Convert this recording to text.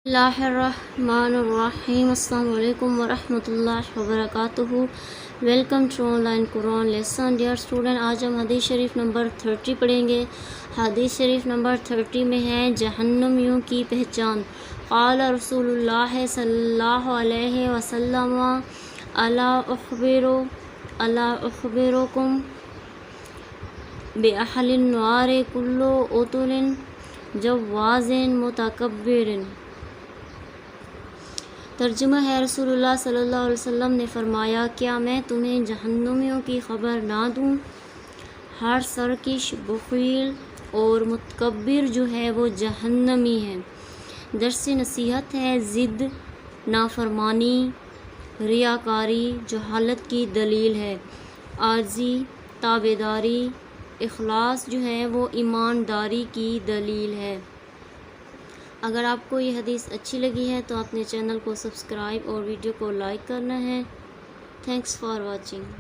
Bismillahirrahmanirrahim. Assalamu alaikum wa rahmatullahi wa barakatuhu. Welcome to online Quran lesson. Dear student, آج ہم حدیث شریف number 30 پڑھیں گے. حدیث شریف نمبر 30 میں ہے جہنمیوں کی پہچان. قال رسول اللہ صلی اللہ علیہ وسلم الا اخبرکم بأہل النار کل عتل جواز متکبر. ترجمہ ہے، رسول اللہ صلی اللہ علیہ وسلم نے فرمایا، کیا میں تمہیں جہنمیوں کی خبر نہ دوں؟ ہر سرکش، بخیل اور متکبر جو ہے وہ جہنمی ہے. درس نصیحت ہے، ضد، نافرمانی، ریاکاری جہالت کی دلیل ہے. عاجزی، تابعداری، اخلاص جو ہے وہ ایمانداری کی دلیل ہے. اگر آپ کو یہ حدیث اچھی لگی ہے تو اپنے چینل کو سبسکرائب اور ویڈیو کو لائک کرنا ہے. Thanks for watching.